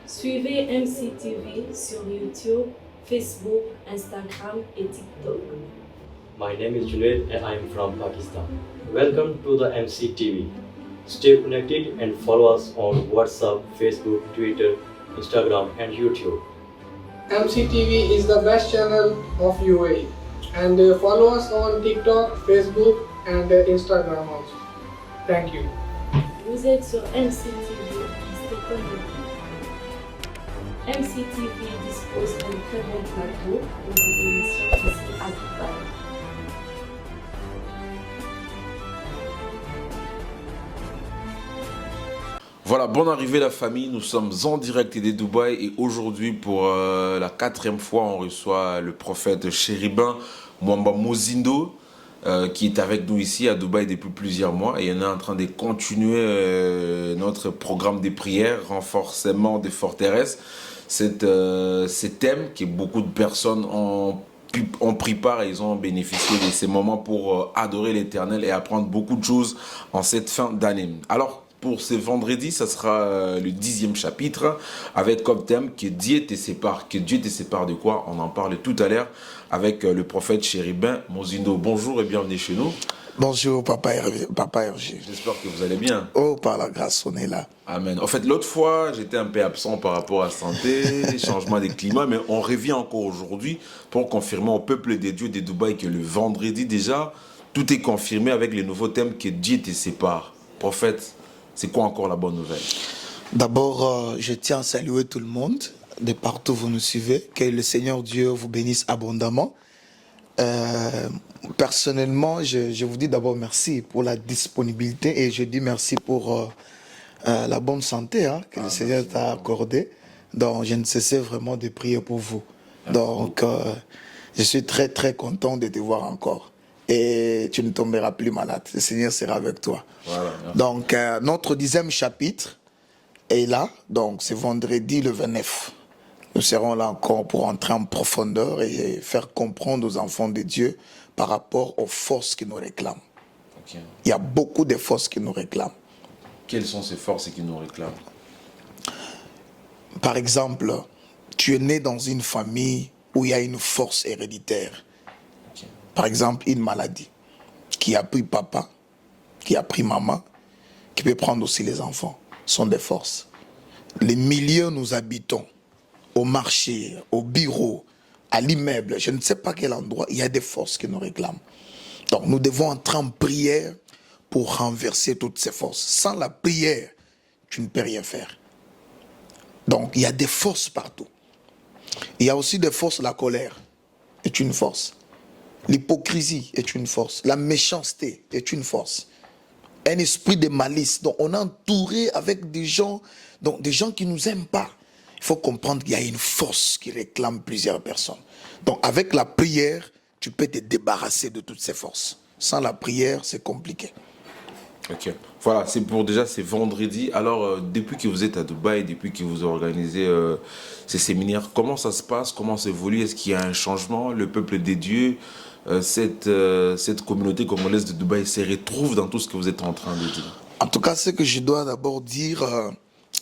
Suivez MCTV sur YouTube, Facebook, Instagram et TikTok. My name is Junaid and I am from Pakistan. Welcome to the MCTV. Stay connected and follow us on WhatsApp, Facebook, Twitter, Instagram and YouTube. MCTV is the best channel of UAE, and follow us on TikTok, Facebook and Instagram also. Thank you. Vous êtes sur MCTV, restez connectés. MCTV dispose d'un très bon plateau pour des émissions ici à Dubaï. Voilà, bonne arrivée la famille, nous sommes en direct des Dubaï et aujourd'hui pour la 4e fois on reçoit le prophète Chéribin Mwamba Mozindo qui est avec nous ici à Dubaï depuis plusieurs mois et on est en train de continuer notre programme de prières, renforcement des forteresses, ces thèmes que beaucoup de personnes ont pris part et ils ont bénéficié de ces moments pour adorer l'Éternel et apprendre beaucoup de choses en cette fin d'année. Alors, pour ce vendredi, ça sera le 10e chapitre avec comme thème que Dieu te sépare. Que Dieu te sépare de quoi? On en parle tout à l'heure avec le prophète Chéribin Mozindo. Bonjour et bienvenue chez nous. Bonjour Papa Hergé. J'espère que vous allez bien. Oh, par la grâce, on est là. Amen. En fait, l'autre fois, j'étais un peu absent par rapport à la santé, changement des climats, mais on revient encore aujourd'hui pour confirmer au peuple des dieux de Dubaï que le vendredi déjà, tout est confirmé avec le nouveau thème que Dieu te sépare. Prophète, c'est quoi encore la bonne nouvelle? D'abord, je tiens à saluer tout le monde, de partout où vous nous suivez. Que le Seigneur Dieu vous bénisse abondamment. Personnellement, je vous dis d'abord merci pour la disponibilité et je dis merci pour la bonne santé que le Seigneur t'a accordée. Donc, je ne cessais vraiment de prier pour vous. Donc, je suis très, très content de te voir encore. Et tu ne tomberas plus malade. Le Seigneur sera avec toi. Voilà, donc, notre 10e chapitre est là. Donc, c'est vendredi le 29. Nous serons là encore pour entrer en profondeur et faire comprendre aux enfants de Dieu par rapport aux forces qui nous réclament. Okay. Il y a beaucoup de forces qui nous réclament. Quelles sont ces forces qui nous réclament? Par exemple, tu es né dans une famille où il y a une force héréditaire. Okay. Par exemple, une maladie qui a pris papa, qui a pris maman, qui peut prendre aussi les enfants. Ce sont des forces. Les milieux où nous habitons, au marché, au bureau, à l'immeuble, je ne sais pas quel endroit, il y a des forces qui nous réclament. Donc nous devons entrer en prière pour renverser toutes ces forces. Sans la prière, tu ne peux rien faire. Donc il y a des forces partout. Il y a aussi des forces, la colère est une force. L'hypocrisie est une force. La méchanceté est une force. Un esprit de malice. Donc on est entouré avec des gens, donc des gens qui ne nous aiment pas. Il faut comprendre qu'il y a une force qui réclame plusieurs personnes. Donc avec la prière, tu peux te débarrasser de toutes ces forces. Sans la prière, c'est compliqué. Ok. Voilà, c'est vendredi. Alors, depuis que vous êtes à Dubaï, depuis que vous organisez ces séminaires, comment ça se passe? Comment ça évolue? Est-ce qu'il y a un changement? Le peuple des dieux, cette communauté congolaise de Dubaï se retrouve dans tout ce que vous êtes en train de dire? En tout cas, ce que je dois d'abord dire,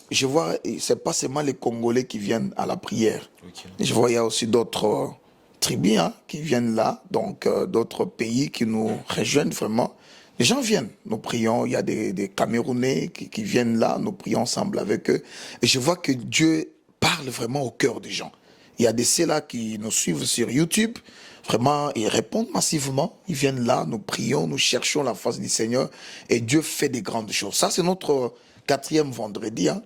je vois, c'est pas seulement les Congolais qui viennent à la prière. Okay. Je vois, il y a aussi d'autres tribus qui viennent là, donc d'autres pays qui nous rejoignent vraiment. Les gens viennent, nous prions, il y a des Camerounais qui viennent là, nous prions ensemble avec eux. Et je vois que Dieu parle vraiment au cœur des gens. Il y a des ceux-là qui nous suivent sur YouTube, vraiment, ils répondent massivement. Ils viennent là, nous prions, nous cherchons la face du Seigneur et Dieu fait des grandes choses. Ça, c'est notre 4e vendredi. Okay.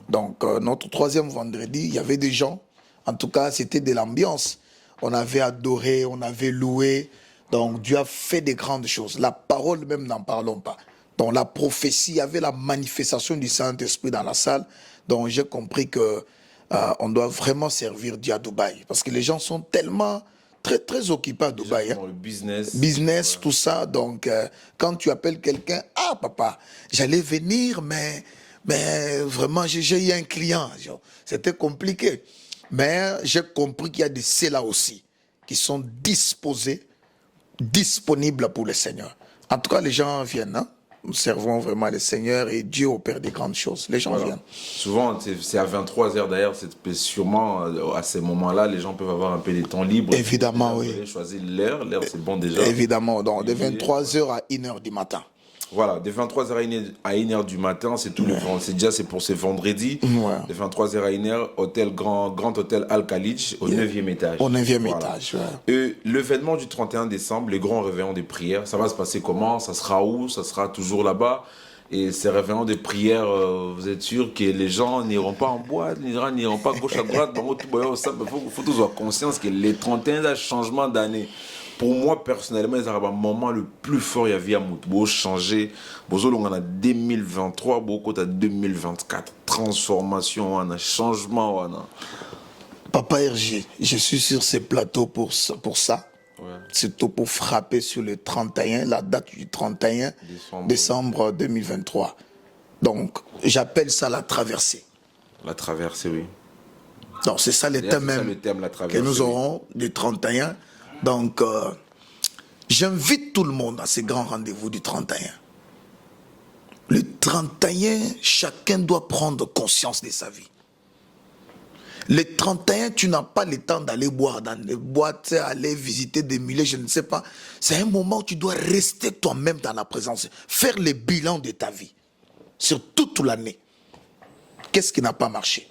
Donc, notre 3e vendredi, il y avait des gens. En tout cas, c'était de l'ambiance. On avait adoré, on avait loué. Donc, Dieu a fait des grandes choses. La parole même, n'en parlons pas. Donc, la prophétie, il y avait la manifestation du Saint-Esprit dans la salle. Donc, j'ai compris que on doit vraiment servir Dieu à Dubaï. Parce que les gens sont tellement très, très occupés à Dubaï. Le business. Business, ouais. Tout ça. Donc, quand tu appelles quelqu'un, ah, papa, j'allais venir, mais vraiment, j'ai eu un client. C'était compliqué. Mais j'ai compris qu'il y a des ceux-là aussi qui sont disposés, disponibles pour le Seigneur. En tout cas, les gens viennent. Hein? nous servons vraiment le Seigneur et Dieu opère des grandes choses. Les gens Voilà. viennent. Souvent, c'est à 23h d'ailleurs, sûrement à ces moments-là, les gens peuvent avoir un peu de temps libre. Évidemment, Vous oui. allez choisir l'heure c'est bon déjà. Évidemment, donc de 23h à 1h du matin. Voilà, de 23h à 1h du matin, c'est tout le vendredi. C'est pour ce vendredi. Ouais. De 23h à 1h, hôtel Grand Hôtel Al-Khalij, au 9e étage. Au 9e Voilà. étage, ouais. Et l'événement du 31 décembre, le grand réveillon des prières, ça va se passer comment? Ça sera où? Ça sera toujours là-bas? Et ces réveillons de prières, vous êtes sûr que les gens n'iront pas en boîte, les gens n'iront pas gauche à droite, il faut tous avoir conscience que les 31 là, changement d'année. Pour moi, personnellement, c'est un moment le plus fort, il y avait à Moutbo, changer. On a 2023, beaucoup à 2024. Transformation, on a changement, on a. Papa RG, je suis sur ces plateaux pour ça. Ouais. Surtout pour frapper sur le 31, la date du 31 décembre 2023. Donc, j'appelle ça la traversée. La traversée, oui. Donc, c'est ça le thème même le thème, la que traversée. nous aurons du 31. Donc, j'invite tout le monde à ces grands rendez-vous du 31. Le 31, chacun doit prendre conscience de sa vie. Le 31, tu n'as pas le temps d'aller boire dans les boîtes, aller visiter des milliers, je ne sais pas. C'est un moment où tu dois rester toi-même dans la présence, faire le bilan de ta vie sur toute l'année. Qu'est-ce qui n'a pas marché?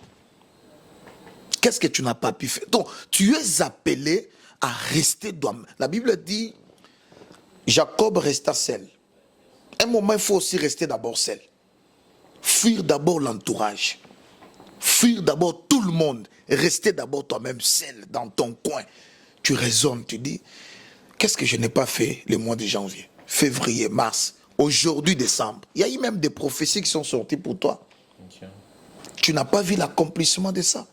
Qu'est-ce que tu n'as pas pu faire? Donc, tu es appelé à rester toi-même. La Bible dit, Jacob resta seul. Un moment, il faut aussi rester d'abord seul. Fuir d'abord l'entourage. Fuir d'abord tout le monde. Rester d'abord toi-même seul dans ton coin. Tu raisonnes, tu dis, qu'est-ce que je n'ai pas fait le mois de janvier, février, mars, aujourd'hui, décembre. Il y a eu même des prophéties qui sont sorties pour toi. Okay. Tu n'as pas vu l'accomplissement de ça.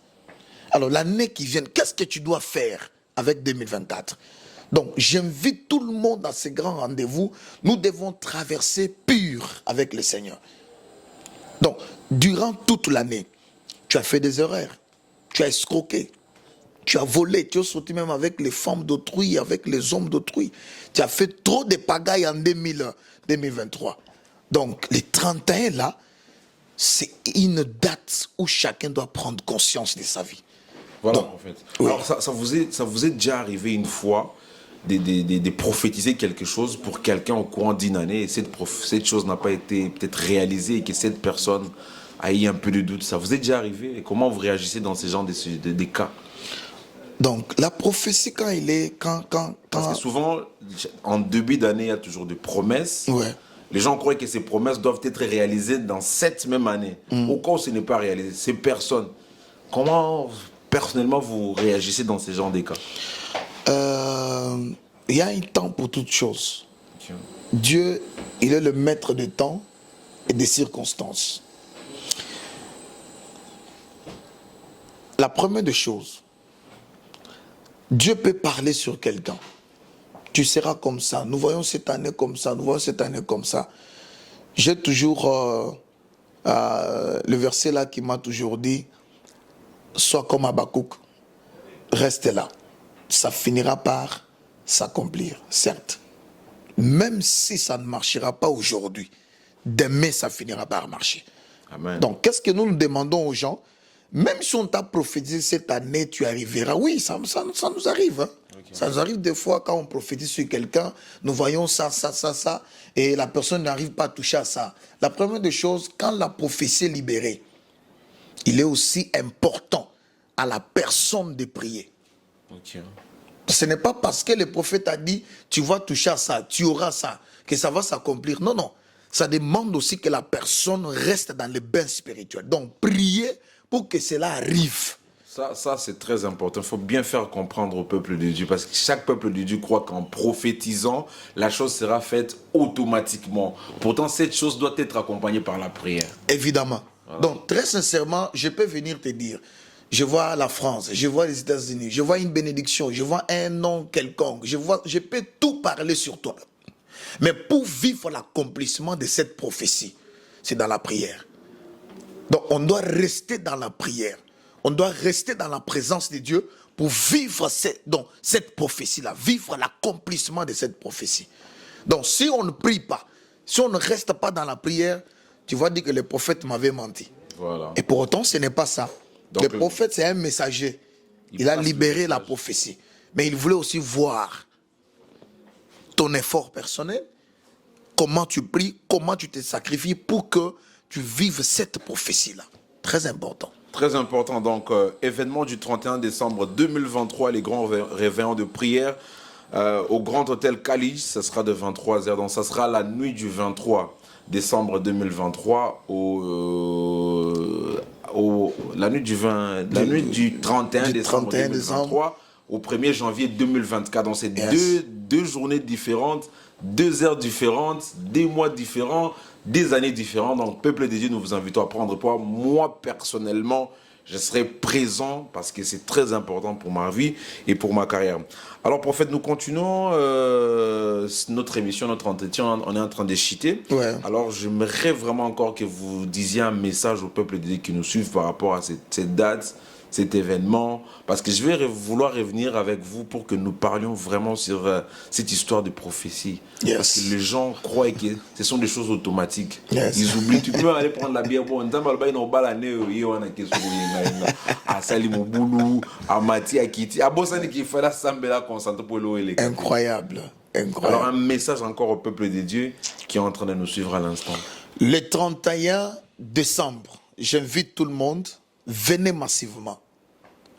Alors l'année qui vient, qu'est-ce que tu dois faire avec 2024? Donc j'invite tout le monde à ces grands rendez-vous. Nous devons traverser pur avec le Seigneur. Donc durant toute l'année, tu as fait des erreurs, tu as escroqué, tu as volé, tu as sorti même avec les femmes d'autrui, avec les hommes d'autrui. Tu as fait trop de pagailles en 2023. Donc les 31 là, c'est une date où chacun doit prendre conscience de sa vie. Voilà, donc, en fait. Oui. Alors, ça vous est déjà arrivé une fois de prophétiser quelque chose pour quelqu'un au courant d'une année et cette chose n'a pas été peut-être réalisée et que cette personne a eu un peu de doute. Ça vous est déjà arrivé? Et comment vous réagissez dans ces genres de cas? Donc, la prophétie, quand il est... Parce que souvent, en début d'année, il y a toujours des promesses. Ouais. Les gens croient que ces promesses doivent être réalisées dans cette même année. Au cas où ce n'est pas réalisé, ces personnes, comment personnellement vous réagissez dans ces genres de cas? Il y a un temps pour toutes choses. Okay. Dieu, il est le maître des temps et des circonstances. La première des choses, Dieu peut parler sur quelqu'un. Tu seras comme ça. Nous voyons cette année comme ça. Nous voyons cette année comme ça. J'ai toujours le verset là qui m'a toujours dit, sois comme Habakkuk, reste là. Ça finira par s'accomplir, certes. Même si ça ne marchera pas aujourd'hui, demain ça finira par marcher. Amen. Donc qu'est-ce que nous demandons aux gens? Même si on t'a prophétisé cette année, tu arriveras. Oui, ça nous arrive. Hein. Okay. Ça nous arrive des fois quand on prophétise sur quelqu'un, nous voyons ça, et la personne n'arrive pas à toucher à ça. La première des choses, quand la prophétie est libérée, il est aussi important à la personne de prier. Okay. Ce n'est pas parce que le prophète a dit, tu vas toucher à ça, tu auras ça, que ça va s'accomplir. Non, non. Ça demande aussi que la personne reste dans le bain spirituel. Donc, prier pour que cela arrive. Ça c'est très important. Il faut bien faire comprendre au peuple de Dieu, parce que chaque peuple de Dieu croit qu'en prophétisant, la chose sera faite automatiquement. Pourtant, cette chose doit être accompagnée par la prière. Évidemment. Voilà. Donc, très sincèrement, je peux venir te dire, je vois la France, je vois les États-Unis, je vois une bénédiction, je vois un nom quelconque, je peux tout parler sur toi. Mais pour vivre l'accomplissement de cette prophétie, c'est dans la prière. Donc, on doit rester dans la prière. On doit rester dans la présence de Dieu pour vivre cette prophétie-là, vivre l'accomplissement de cette prophétie. Donc, si on ne prie pas, Si on ne reste pas dans la prière, tu vas dire que le prophète m'avait menti. Voilà. Et pour autant, ce n'est pas ça. Donc, le prophète, c'est un messager. Il a libéré la prophétie. Mais il voulait aussi voir ton effort personnel, comment tu pries, comment tu te sacrifies pour que tu vives cette prophétie-là. Très important. Très important. Donc, événement du 31 décembre 2023, les grands réveillons de prière au Grand Hôtel Calige. Ça sera de 23h. Donc, ça sera la nuit du 23 décembre 2023 la nuit du 31 décembre 2023 au 1er janvier 2024. Donc, c'est deux journées différentes, 2 heures différentes, des mois différents, des années différentes. Donc, peuple de Dieu, nous vous invitons à prendre part. Moi, personnellement, je serai présent parce que c'est très important pour ma vie et pour ma carrière. Alors, prophète, nous continuons notre émission, notre entretien. On est en train de chiter. Ouais. Alors, j'aimerais vraiment encore que vous disiez un message au peuple de Dieu qui nous suivent par rapport à cette date, cet événement, parce que je vais vouloir revenir avec vous pour que nous parlions vraiment sur cette histoire de prophétie. Yes. Parce que les gens croient que ce sont des choses automatiques. Yes. Ils oublient. Tu peux aller prendre la bière. Bon, Incroyable. Incroyable. Alors, un message encore au peuple de Dieu qui est en train de nous suivre à l'instant. Le 31 décembre, j'invite tout le monde, venez massivement.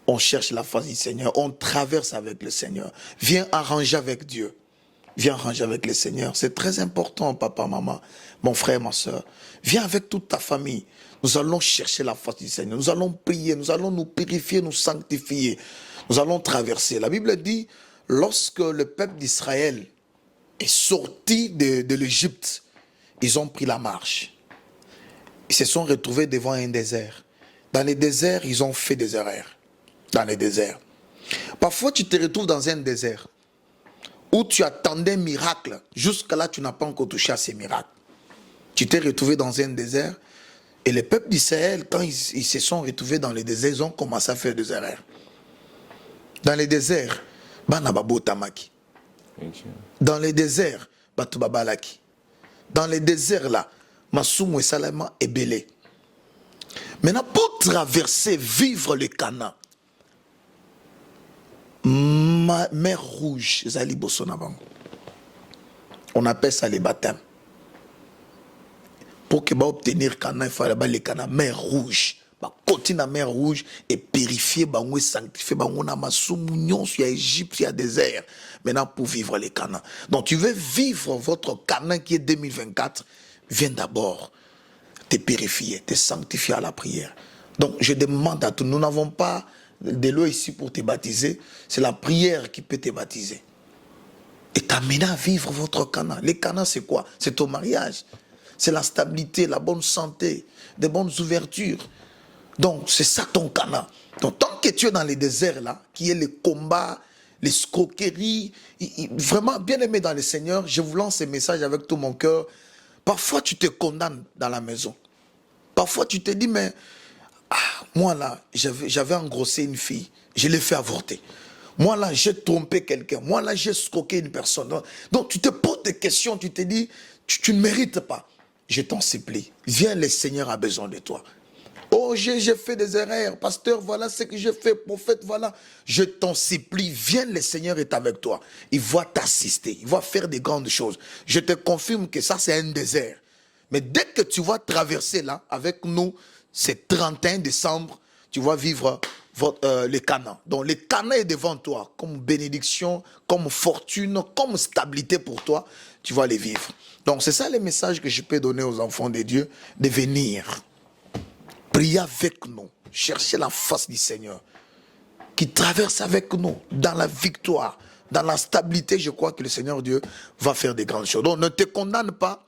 On cherche la face du Seigneur, on traverse avec le Seigneur. Viens arranger avec Dieu. Viens arranger avec le Seigneur. C'est très important, papa, maman, mon frère, ma soeur. Viens avec toute ta famille. Nous allons chercher la face du Seigneur. Nous allons prier, nous allons nous purifier, nous sanctifier. Nous allons traverser. La Bible dit, lorsque le peuple d'Israël est sorti de l'Égypte, ils ont pris la marche. Ils se sont retrouvés devant un désert. Dans les déserts, ils ont fait des erreurs. Dans les déserts. Parfois, tu te retrouves dans un désert où tu attendais un miracle. Jusqu'à là, tu n'as pas encore touché à ces miracles. Tu t'es retrouvé dans un désert et le peuple d'Israël, quand ils se sont retrouvés dans les déserts, ils ont commencé à faire des erreurs. Dans les déserts, Banababo Tamaki. Dans les déserts, Batubabalaki. Dans les déserts là, Masumu et Salama est belé. Maintenant, pour traverser, vivre le Canaan, mer rouge, Zali Bossonabang. On appelle ça les baptêmes. Pour que obtenir Canaan, il faut aller le Canaan, mer rouge. Continue la mer rouge et purifier, sanctifier, on a Masumu, il y a Égypte, il y a désert. Maintenant, pour vivre le Canaan. Donc, tu veux vivre votre Canaan qui est 2024, viens d'abord te purifier, te sanctifier à la prière. Donc, je demande à tous, nous n'avons pas de l'eau ici pour te baptiser, c'est la prière qui peut te baptiser. Et t'amener à vivre votre Canaan. Le Canaan, c'est quoi? C'est ton mariage. C'est la stabilité, la bonne santé, des bonnes ouvertures. Donc, c'est ça ton Canaan. Donc, tant que tu es dans les déserts là, qui est le combat, les escroqueries, vraiment bien aimé dans le Seigneur, je vous lance ce message avec tout mon cœur. Parfois, tu te condamnes dans la maison. Parfois, tu te dis, mais moi là, j'avais engrossé une fille, je l'ai fait avorter. Moi là, j'ai trompé quelqu'un. Moi là, j'ai escroqué une personne. Donc, tu te poses des questions, tu te dis, tu ne mérites pas. Je t'en supplie, viens, le Seigneur a besoin de toi. Oh, j'ai fait des erreurs. Pasteur, voilà ce que j'ai fait. Prophète, voilà. Je t'en supplie, viens, le Seigneur est avec toi. Il va t'assister. Il va faire des grandes choses. Je te confirme que ça, c'est un désert. Mais dès que tu vas traverser là, avec nous, c'est 31 décembre, tu vas vivre le Canaan. Donc, le Canaan est devant toi, comme bénédiction, comme fortune, comme stabilité pour toi. Tu vas les vivre. Donc, c'est ça le message que je peux donner aux enfants de Dieu, de venir. Priez avec nous, cherchez la face du Seigneur, qui traverse avec nous dans la victoire, dans la stabilité. Je crois que le Seigneur Dieu va faire des grandes choses. Donc ne te condamne pas,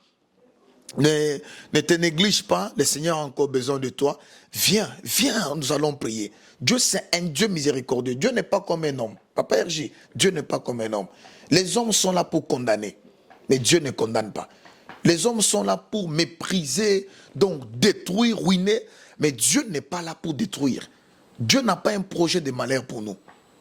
ne te néglige pas, le Seigneur a encore besoin de toi. Viens, nous allons prier. Dieu, c'est un Dieu miséricordieux. Dieu n'est pas comme un homme. Papa RJ, Dieu n'est pas comme un homme. Les hommes sont là pour condamner, mais Dieu ne condamne pas. Les hommes sont là pour mépriser, donc détruire, ruiner. Mais Dieu n'est pas là pour détruire. Dieu n'a pas un projet de malheur pour nous.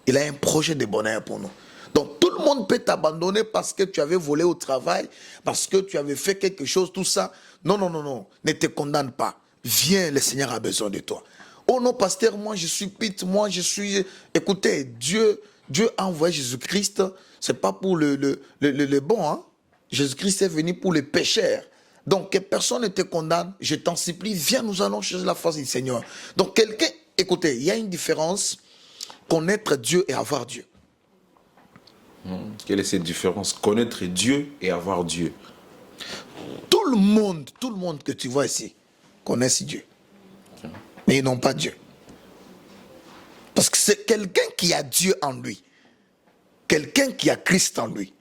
Il a un projet de bonheur pour nous. Donc tout le monde peut t'abandonner parce que tu avais volé au travail, parce que tu avais fait quelque chose, tout ça. Non, non, non, non, ne te condamne pas. Viens, le Seigneur a besoin de toi. Oh non, pasteur, moi je suis pite, moi je suis... Écoutez, Dieu a envoyé Jésus-Christ, c'est pas pour le bon, hein. Jésus-Christ est venu pour les pécheurs. Donc que personne ne te condamne, je t'en supplie, viens, nous allons chercher la face du Seigneur. Donc quelqu'un, écoutez, il y a une différence, connaître Dieu et avoir Dieu. Quelle est cette différence? Connaître Dieu et avoir Dieu. Tout le monde que tu vois ici connaissent Dieu. Mais ils n'ont pas Dieu. Parce que c'est quelqu'un qui a Dieu en lui. Quelqu'un qui a Christ en lui.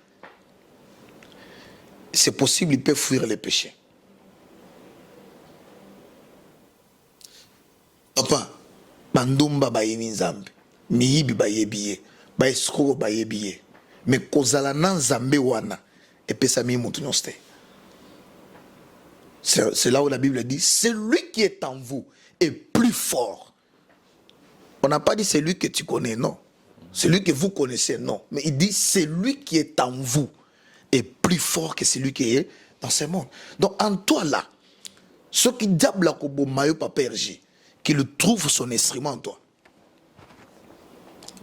C'est possible, il peut fuir les péchés. Papa, bandumba bayebi nzambe, miyibi bayebiye, baeskro bayebiye. Mais kozala na nzambe wana, epesami mutu nyonso te. C'est là où la Bible dit, celui qui est en vous est plus fort. On n'a pas dit celui que tu connais, non. Celui que vous connaissez, non. Mais il dit, celui qui est en vous est plus fort que celui qui est dans ce monde. Donc en toi là, ce qui diable kobo mayo papa RG, qu'il trouve son instrument en toi.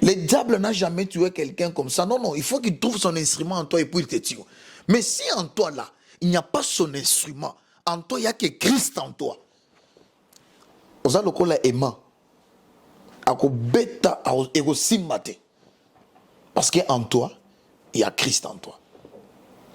Le diable n'a jamais tué quelqu'un comme ça. Non, non, il faut qu'il trouve son instrument en toi et puis il te tue. Mais si en toi là, il n'y a pas son instrument, en toi, il n'y a que Christ en toi. Oza lokola ema. Ako beta ego simate. Parce qu'en toi, il y a Christ en toi.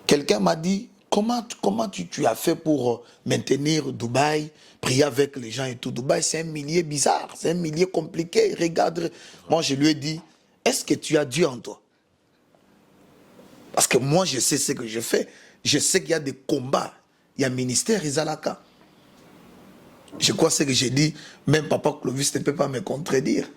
Quelqu'un m'a dit, comment tu as fait pour maintenir Dubaï, prier avec les gens et tout. Dubaï, c'est un milieu bizarre, c'est un milieu compliqué. Regarde, moi je lui ai dit, est-ce que tu as Dieu en toi? Parce que moi je sais ce que je fais. Je sais qu'il y a des combats. Il y a un ministère Izalaka. Je crois ce que j'ai dit, même Papa Clovis ne peut pas me contredire.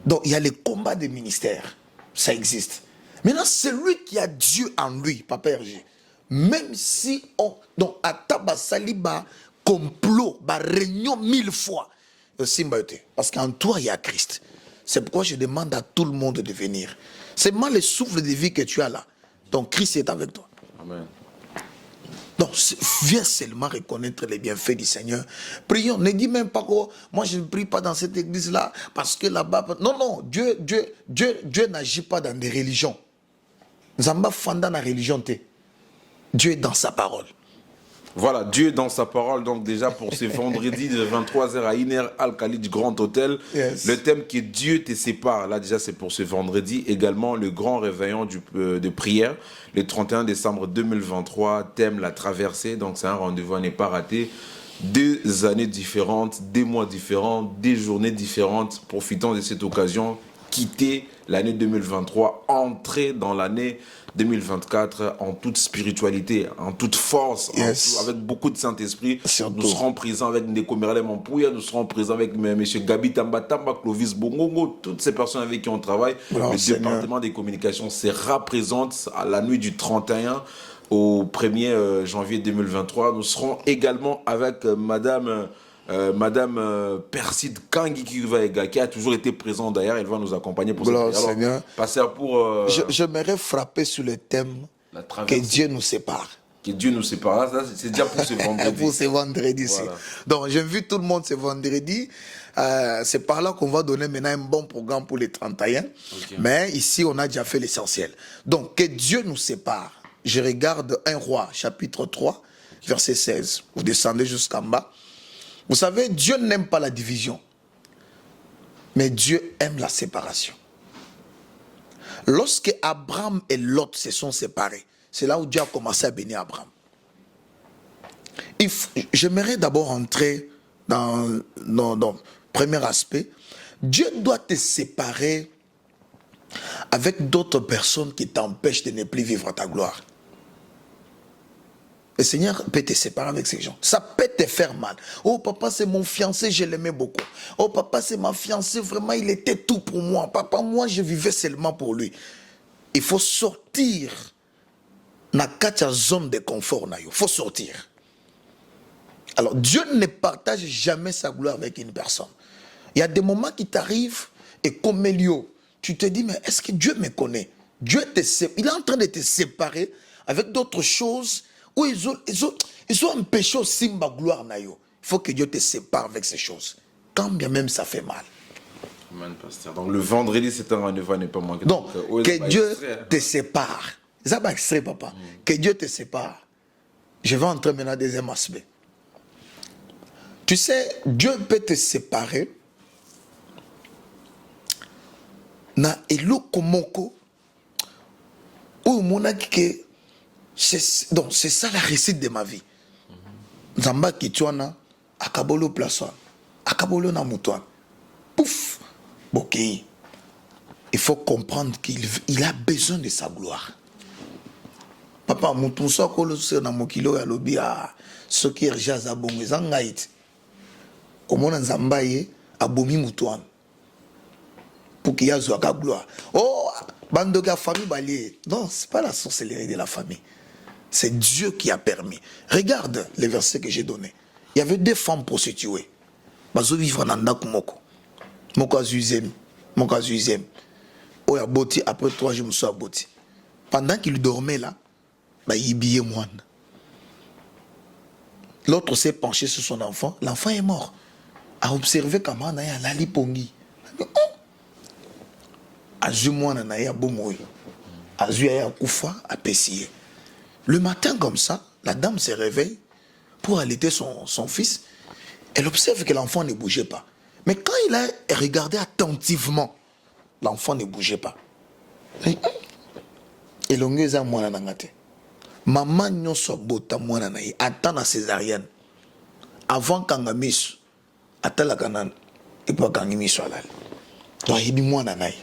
Donc il y a les combats des ministères. Ça existe. Maintenant, celui qui a Dieu en lui, Papa Hergé, même si on... Donc, à Tabasaliba, complot, réunion 1000 fois, parce qu'en toi, il y a Christ. C'est pourquoi je demande à tout le monde de venir. C'est mal le souffle de vie que tu as là. Donc, Christ est avec toi. Amen. Donc, viens seulement reconnaître les bienfaits du Seigneur. Prions. Ne dis même pas que moi je ne prie pas dans cette église-là parce que là-bas. Non, non. Dieu n'agit pas dans des religions. Zamba fanda na religion te. Dieu est dans sa parole. Voilà, Dieu est dans sa parole. Donc déjà pour ce vendredi de 23h à Iner Al-Khali du Grand Hôtel, Yes. le thème qui est Dieu te sépare. Là déjà c'est pour ce vendredi. Également le grand réveillon de prière, le 31 décembre 2023, thème la traversée. Donc c'est un rendez-vous à ne pas rater. 2 années différentes, des mois différents, des journées différentes. Profitons de cette occasion. Quitter l'année 2023, entrer dans l'année 2024 en toute spiritualité, en toute force, Yes. avec beaucoup de Saint-Esprit. Surtout. Nous serons présents avec Ndeko Merlin Mampouya, nous serons présents avec M. Gabi Tambatamba, Clovis Bongongo, toutes ces personnes avec qui on travaille. Voilà, le Seigneur. département des communications sera présent à la nuit du 31 au 1er janvier 2023. Nous serons également avec Madame Perside Kangi qui a toujours été présente d'ailleurs. Elle va nous accompagner pour Gloire cette au Seigneur. passer pour J'aimerais frapper sur le thème la que traversée. Dieu nous sépare. Que Dieu nous sépare. Là, ça, c'est déjà pour ce vendredi. Pour ce vendredi. Voilà. Donc, j'invite tout le monde ce vendredi. C'est par là qu'on va donner maintenant un bon programme pour les 31. Ok. Mais ici, on a déjà fait l'essentiel. Donc, que Dieu nous sépare. Je regarde 1 Roi, chapitre 3, verset 16. Vous descendez jusqu'en bas. Vous savez, Dieu n'aime pas la division. Mais Dieu aime la séparation. Lorsque Abraham et Lot se sont séparés, c'est là où Dieu a commencé à bénir Abraham. J'aimerais d'abord entrer dans le premier aspect. Dieu doit te séparer avec d'autres personnes qui t'empêchent de ne plus vivre ta gloire. Le Seigneur peut te séparer avec ces gens. Ça peut te faire mal. Oh papa, c'est mon fiancé, je l'aimais beaucoup. Oh papa, c'est ma fiancée, vraiment, il était tout pour moi. Papa, moi, je vivais seulement pour lui. Il faut sortir dans la zone de confort. Il faut sortir. Alors, Dieu ne partage jamais sa gloire avec une personne. Il y a des moments qui t'arrivent et comme Elio, tu te dis, mais est-ce que Dieu me connaît? il est en train de te séparer avec d'autres choses où ils ont empêché aussi ma gloire. Il faut que Dieu te sépare avec ces choses. Quand bien même ça fait mal. Amen, pasteur. Donc le vendredi, c'est un rendez-vous à ne pas manquer. Donc, que Dieu te sépare. Ça va extrait, papa. Que Dieu te sépare. Je vais entrer maintenant au deuxième aspect. Tu sais, Dieu peut te séparer. Na eloko moko. Ou monaki que donc c'est ça la réussite de ma vie. Zamba ki tuana akabolo plaçon. Akabolo na mutwan. Pouf. Ok. Il faut comprendre qu'il a besoin de sa gloire. Papa, mon ton so kolo se na mokilo ya lobi a soki erja bongo zangait. Komona nzamba ye abomi mutwan. Pour qu'il y ait la gloire. Oh, bande de famille balier. Non, c'est pas la sorcellerie de la famille. C'est Dieu qui a permis. Regarde les versets que j'ai donnés. Il y avait 2 femmes prostituées. Bazo vivre dans Ndak Moko. Moko azuzem. Moko azuzem. Oh, ya boti, après 3 jours, je me suis aboti. Pendant qu'il dormait là, il billait moine. L'autre s'est penché sur son enfant. L'enfant est mort. A observé comment il y a Lali Pongi. Azu moine na ya bomoy. Azu ya kufa a pessier. Le matin comme ça, la dame se réveille pour allaiter son fils. Elle observe que l'enfant ne bougeait pas. Mais quand il a regardé attentivement, l'enfant ne bougeait pas. Et l'ongeza mwana nangate. Maman nyonso bota mwana na ye attend la césarienne. Avant kangamiso atala kanan et pas kangamiso alal. Donc il dit mwana na ye.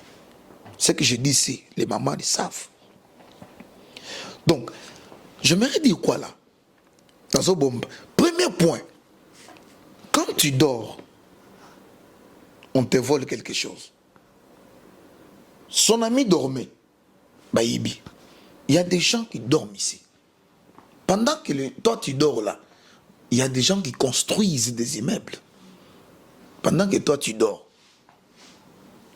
Ce que je dis ici, les mamans ils savent. Donc, j'aimerais dire quoi là? Dans ce bombe. Premier point, quand tu dors, on te vole quelque chose. Son ami dormait. Baïbi. Il y a des gens qui dorment ici. Pendant que toi tu dors là, il y a des gens qui construisent des immeubles. Pendant que toi tu dors.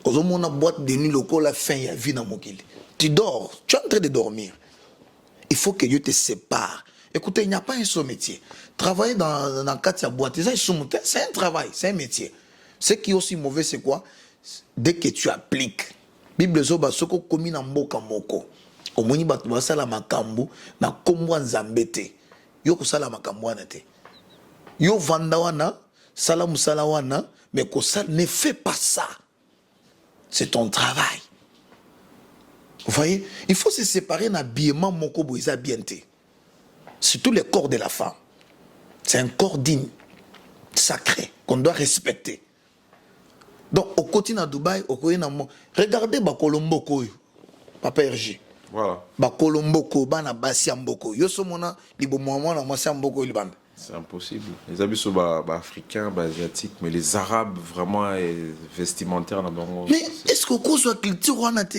Boîte de nuit local la fin ya vie dans mokili. Tu dors, tu es en train de dormir. Il faut que Dieu te sépare. Écoutez, il n'y a pas un seul métier. Travailler dans la boîte, c'est un travail, c'est un métier. Ce qui est aussi mauvais, c'est quoi? Dès que tu appliques. Bible zoba soko komi na mboka moko. Omoni batu basala makambo na kombo nzambete. Yo kosala makambo wana te. Yo vanda wana, sala musala wana, mais kosala ne fais pas ça. C'est ton travail. Vous voyez, il faut se séparer d'habillement moko boiza bienté. Surtout le corps de la femme. C'est un corps digne, sacré, qu'on doit respecter. Donc, au quotidien à Dubaï, au quotidien regardez Bakolombo Koyo, Papa RG. Voilà. Bakolombo Koyo, Bana Bassi Amboko. Yosomona, Libo Mouamona, Massa Amboko, Liban. C'est impossible. Les habits sont africains, asiatiques, mais les arabes, vraiment, vestimentaires, là, mais est-ce que vous avez culture ou nate?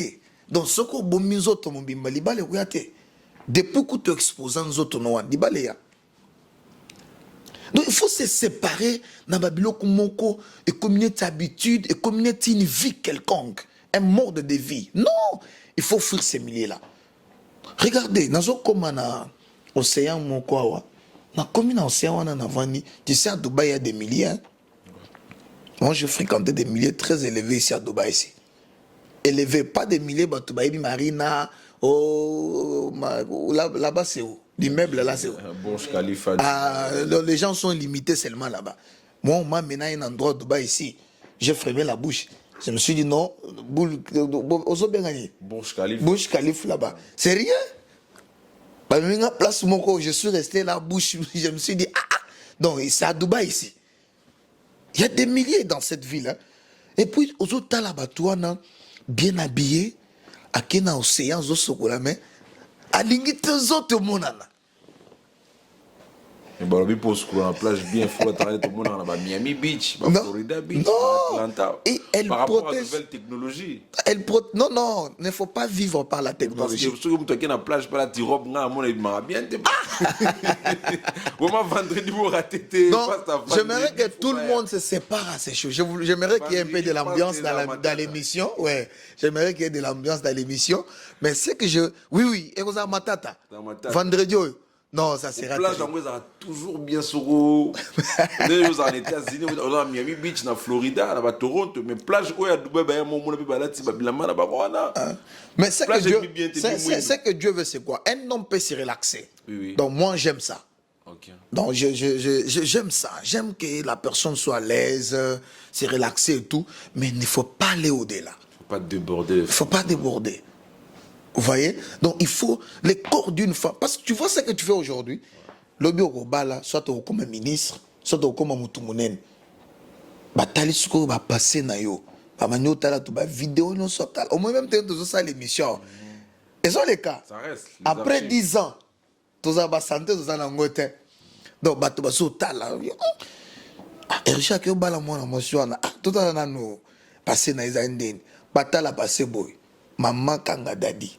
Donc, ce que vous avez fait, vous avez fait. Depuis que tu exposes aux autres, vous avez fait. Donc, il faut se séparer dans Babylone Moko et communauté habitude et communauté une vie quelconque, un mode de vie. Non, il faut fuir ces milliers-là. Regardez, dans l'océan Moko, na commune en océan en avant, tu sais à Dubaï il y a des milliers. Hein? Moi j'ai fréquenté des milliers très élevés ici à Dubaï ici. Élevés, pas des milliers, bah Dubaï Marina, oh là-bas c'est où? L'immeuble là c'est où? Burj Khalifa. Ah, les gens sont limités seulement là-bas. Moi on m'a mené à un endroit de Dubaï ici. J'ai fermé la bouche. Je me suis dit non, Burj Khalifa. Burj Khalifa là-bas. C'est rien. Place Moko, je suis resté là, bouche, je me suis dit, donc c'est à Dubaï ici. Il y a des milliers dans cette ville. Hein. Et puis, aux autres, là-bas, bien habillés, à Kena Océan, aux Sokolame, à l'ingité, aux autres, monana. Mais bon, on pose quoi la plage bien flotte, tout le monde on a Miami Beach, Non. Florida Beach, Non. Atlanta. Et elle Par rapport à la protège. nouvelle technologie. Non, non, il ne faut pas vivre par la Parce que technologie. ceux qui ont la plage, pas la tirobe, on a bien. Vraiment, vendredi, vous ratez. Non, j'aimerais que tout le monde se sépare à ces choses. J'aimerais qu'il y ait un peu de l'ambiance dans l'émission. Ouais, j'aimerais qu'il y ait de l'ambiance dans l'émission. Mais c'est que je. Oui, et vous avez Matata. Vendredi. Non, ça sera. La plage, en vrai, ça va toujours bien sur. Vous avez aux États-Unis, vous avez Miami Beach, dans Florida, dans Toronto. Mais plage, où il y a Dubaï, il y a mon monde, il y a Bilama, mais c'est plage que, bien, c'est que Dieu veut, c'est quoi? Un homme peut se relaxer. Oui. Donc, moi, j'aime ça. Ok. Donc, j'aime ça. J'aime que la personne soit à l'aise, se relaxer et tout. Mais il ne faut pas aller au-delà. Faut pas déborder. Il ne faut pas déborder. Vous voyez? Donc, il faut les corps d'une femme. Parce que tu vois ce que tu fais aujourd'hui. L'objet au Robala, soit comme un ministre, soit comme un Moutoumonen. Batali Suko va passer na yo. Bamanyo tala tu ba vidéo non sota. Au moins même temps tu ça l'émission. Et ça les cas. Ça reste. Après 10 ans, tu as ba santé tu as na ngote. Donc batu ba so tala. Erisha ke bala mona monsieur na tout à na no passer na izandeni. Batala passer boy. Maman kanga dadi.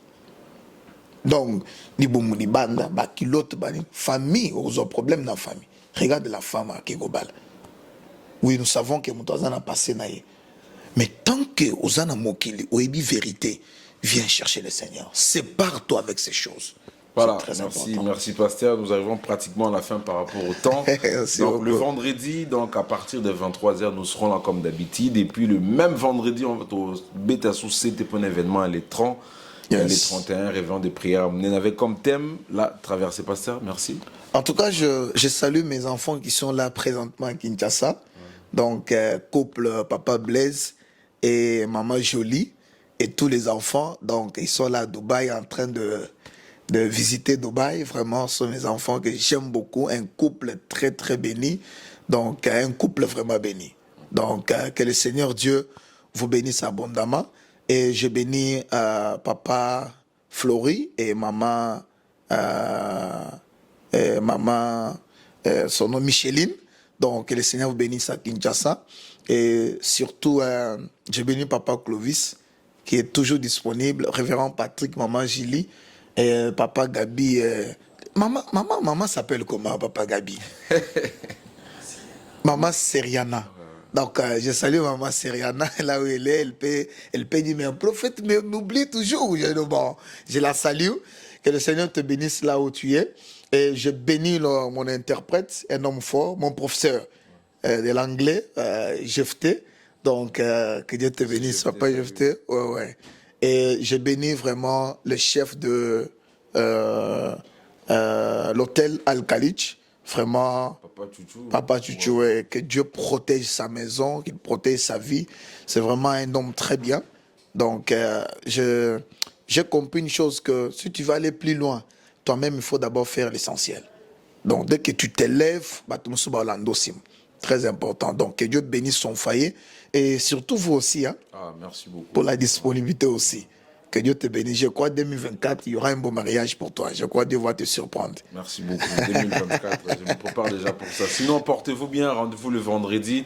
Donc, ni bomu ni banda, ba kilote bani famille, aux problèmes dans la famille. Regarde la femme à Kegobal. Oui, nous savons que Moutouazan a passé naïe. Mais tant que Ozana Mokili, Oebi vérité, viens chercher le Seigneur. Sépare-toi avec ces choses. Voilà, Très merci Pasteur. Nous arrivons pratiquement à la fin par rapport au temps. Donc le vendredi, donc à partir de 23h, nous serons là comme d'habitude. Et puis le même vendredi, on va au Beta sous c'était pour un événement à l'étran. Les 31 réveillons des prières. On avait comme thème la traversée, Pasteur. Merci. En tout cas, je salue mes enfants qui sont là présentement à Kinshasa. Donc, couple Papa Blaise et Maman Jolie et tous les enfants. Donc, ils sont là à Dubaï en train de visiter Dubaï. Vraiment, ce sont mes enfants que j'aime beaucoup. Un couple très, très béni. Donc, un couple vraiment béni. Donc, que le Seigneur Dieu vous bénisse abondamment. Et je bénis Papa Florie et Maman, son nom Micheline. Donc, que le Seigneur vous bénisse à Kinshasa. Et surtout, je bénis Papa Clovis, qui est toujours disponible. Révérend Patrick, Maman Gilly, et Papa Gabi. Maman s'appelle comment, Papa Gabi? Maman Seriana. Donc, je salue Maman Seriana, là où elle est. Elle peut dire, mais un prophète m'oublie toujours. Bon, je la salue. Que le Seigneur te bénisse là où tu es. Et je bénis mon interprète, un homme fort, mon professeur de l'anglais, Jefté. Donc, que Dieu te bénisse, Papa Jefté. Ouais. Et je bénis vraiment le chef de l'hôtel Al-Khalich. Vraiment, Papa Chouchou, ouais, que Dieu protège sa maison, qu'il protège sa vie. C'est vraiment un homme très bien. Donc, j'ai compris une chose, que si tu vas aller plus loin, toi-même, il faut d'abord faire l'essentiel. Donc, dès que tu t'élèves, très important. Donc, que Dieu bénisse son foyer. Et surtout vous aussi, hein, merci beaucoup. Pour la disponibilité aussi. Que Dieu te bénisse. Je crois 2024, il y aura un beau mariage pour toi. Je crois que Dieu va te surprendre. Merci beaucoup. 2024, je me prépare déjà pour ça. Sinon, portez-vous bien. Rendez-vous le vendredi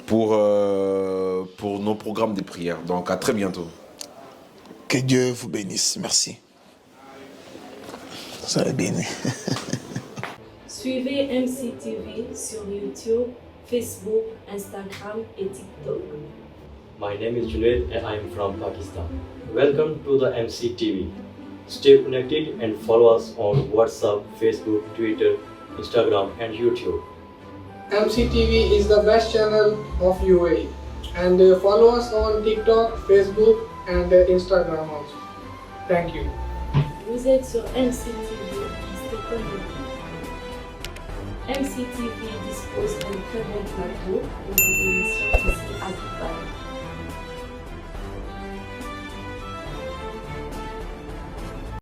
pour nos programmes de prière. Donc, à très bientôt. Que Dieu vous bénisse. Merci. Ça va bien. Suivez MCTV sur YouTube, Facebook, Instagram et TikTok. My name is Junaid and I am from Pakistan. Welcome to the MCTV. Stay connected and follow us on WhatsApp, Facebook, Twitter, Instagram and YouTube. MCTV is the best channel of UAE. And follow us on TikTok, Facebook and Instagram also. Thank you. Vous êtes sur MCTV, restez connectés. MCTV dispose d'un très bon plateau pour des émissions ici à Dubaï.